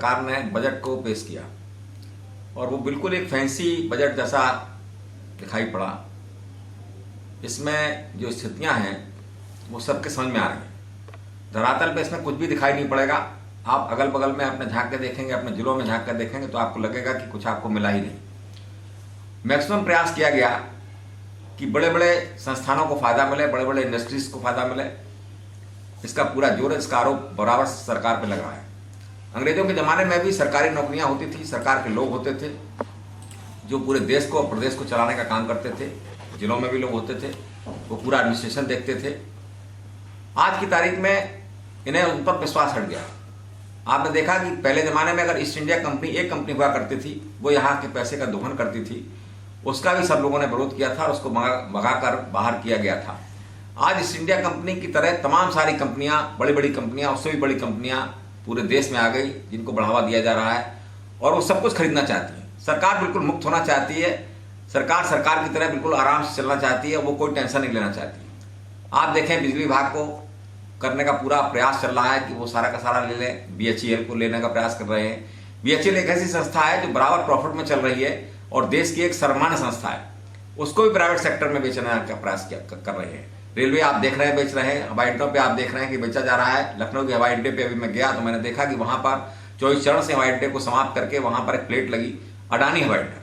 सरकार ने बजट को पेश किया और वो बिल्कुल एक फैंसी बजट जैसा दिखाई पड़ा। इसमें जो स्थितियां हैं वो सबके समझ में आ रही हैं। धरातल पे इसमें कुछ भी दिखाई नहीं पड़ेगा। आप अगल बगल में अपने झांक के देखेंगे, अपने जिलों में झांक कर देखेंगे तो आपको लगेगा कि कुछ आपको मिला ही नहीं। मैक्सिमम प्रयास किया गया कि बड़े बड़े संस्थानों को फायदा मिले, बड़े बड़े इंडस्ट्रीज को फायदा मिले। इसका पूरा जोर, इसका आरोप बराबर सरकार पे लग रहा है। अंग्रेजों के ज़माने में भी सरकारी नौकरियां होती थी, सरकार के लोग होते थे जो पूरे देश को, प्रदेश को चलाने का काम करते थे। जिलों में भी लोग होते थे, वो पूरा एडमिनिस्ट्रेशन देखते थे। आज की तारीख में इन्हें उन पर विश्वास हट गया। आपने देखा कि पहले ज़माने में अगर ईस्ट इंडिया कंपनी एक कंपनी हुआ करती थी, वो यहाँ के पैसे का दोहन करती थी, उसका भी सब लोगों ने विरोध किया था और उसको भगा कर बाहर किया गया था। आज ईस्ट इंडिया कंपनी की तरह तमाम सारी कंपनियां, बड़ी बड़ी कंपनियां, उससे भी बड़ी कंपनियां पूरे देश में आ गई जिनको बढ़ावा दिया जा रहा है और वो सब कुछ खरीदना चाहती है। सरकार बिल्कुल मुक्त होना चाहती है। सरकार की तरह बिल्कुल आराम से चलना चाहती है, वो कोई टेंशन नहीं लेना चाहती। आप देखें, बिजली विभाग को करने का पूरा प्रयास चल रहा है कि वो सारा का सारा ले लें। BHEL को लेने का प्रयास कर रहे हैं। BHEL एक ऐसी संस्था है जो बराबर प्रॉफिट में चल रही है और देश की एक सर्वमान्य संस्था है, उसको भी प्राइवेट सेक्टर में बेचने का प्रयास कर रहे हैं। रेलवे आप देख रहे हैं बेच रहे हैं, हवाई अड्डों पे आप देख रहे हैं कि बेचा जा रहा है। लखनऊ के हवाई अड्डे पे अभी मैं गया तो मैंने देखा कि वहां पर 24 चरण से हवाई अड्डे को समाप्त करके वहां पर एक प्लेट लगी, अडानी हवाई अड्डा।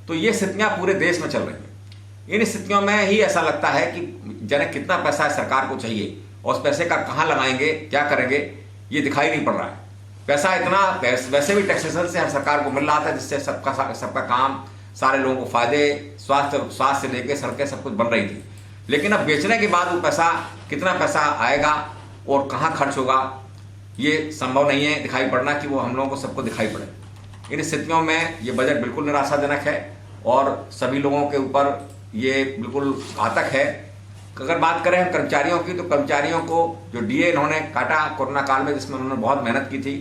तो ये स्थितियां पूरे देश में चल रही हैं। इन स्थितियों में ही ऐसा लगता है कि जन कितना पैसा सरकार को चाहिए और उस पैसे का कहाँ लगाएंगे, क्या करेंगे, ये दिखाई नहीं पड़ रहा है। पैसा इतना वैसे भी टैक्सेशन से हर सरकार को मिल रहा था जिससे सबका काम, सारे लोगों को फायदे, स्वास्थ्य से लेके सड़कें सब कुछ बन रही थी। लेकिन अब बेचने के बाद वो पैसा, कितना पैसा आएगा और कहाँ खर्च होगा, ये संभव नहीं है दिखाई पड़ना कि वो हम लोगों को सबको दिखाई पड़े। इन स्थितियों में ये बजट बिल्कुल निराशाजनक है और सभी लोगों के ऊपर ये बिल्कुल घातक है। अगर बात करें हम कर्मचारियों की, तो कर्मचारियों को जो DA इन्होंने काटा कोरोना काल में, जिसमें उन्होंने बहुत मेहनत की थी,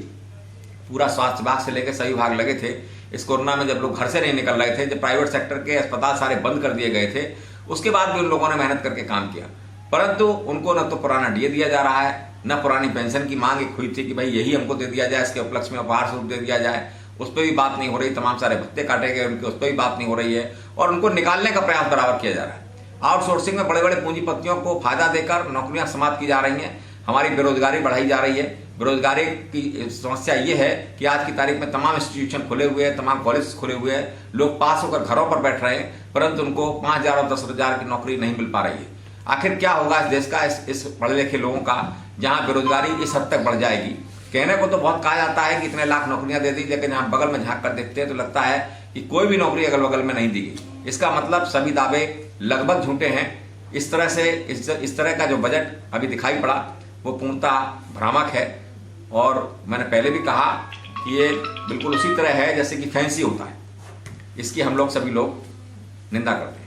पूरा स्वास्थ्य विभाग से लेकर सभी विभाग लगे थे। इस कोरोना में जब लोग घर से नहीं निकल रहे थे, जब प्राइवेट सेक्टर के अस्पताल सारे बंद कर दिए गए थे, उसके बाद भी उन लोगों ने मेहनत करके काम किया। परंतु उनको न तो पुराना DA दिया जा रहा है, न पुरानी पेंशन की मांग एक हुई थी कि भाई यही हमको दे दिया जाए, इसके उपलक्ष्य में उपहार स्वरूप दे दिया जाए, उस पर भी बात नहीं हो रही। तमाम सारे भत्ते काटे गए उनके, उस पर भी बात नहीं हो रही है और उनको निकालने का प्रयास बराबर किया जा रहा है। आउटसोर्सिंग में बड़े बड़े पूंजीपतियों को फायदा देकर नौकरियां समाप्त की जा रही हैं। हमारी बेरोजगारी बढ़ाई जा रही है। बेरोजगारी की समस्या ये है कि आज की तारीख में तमाम इंस्टीट्यूशन खुले हुए हैं, तमाम कॉलेज खुले हुए हैं, लोग पास होकर घरों पर बैठ रहे हैं, परंतु उनको 5,000 और 10,000 की नौकरी नहीं मिल पा रही है। आखिर क्या होगा इस देश का, इस पढ़े लिखे लोगों का, जहाँ बेरोजगारी इस हद तक बढ़ जाएगी। कहने को तो बहुत कहा जाता है कि इतने लाख नौकरियां दे दी, लेकिन यहाँ बगल में झांक कर देखते हैं तो लगता है कि कोई भी नौकरी अगल बगल में नहीं दी गई। इसका मतलब सभी दावे लगभग झूठे हैं। इस तरह का जो बजट अभी दिखाई पड़ा वो पूर्णतः भ्रामक है और मैंने पहले भी कहा कि ये बिल्कुल उसी तरह है जैसे कि फैंसी होता है। इसकी हम लोग सभी लोग निंदा करते हैं।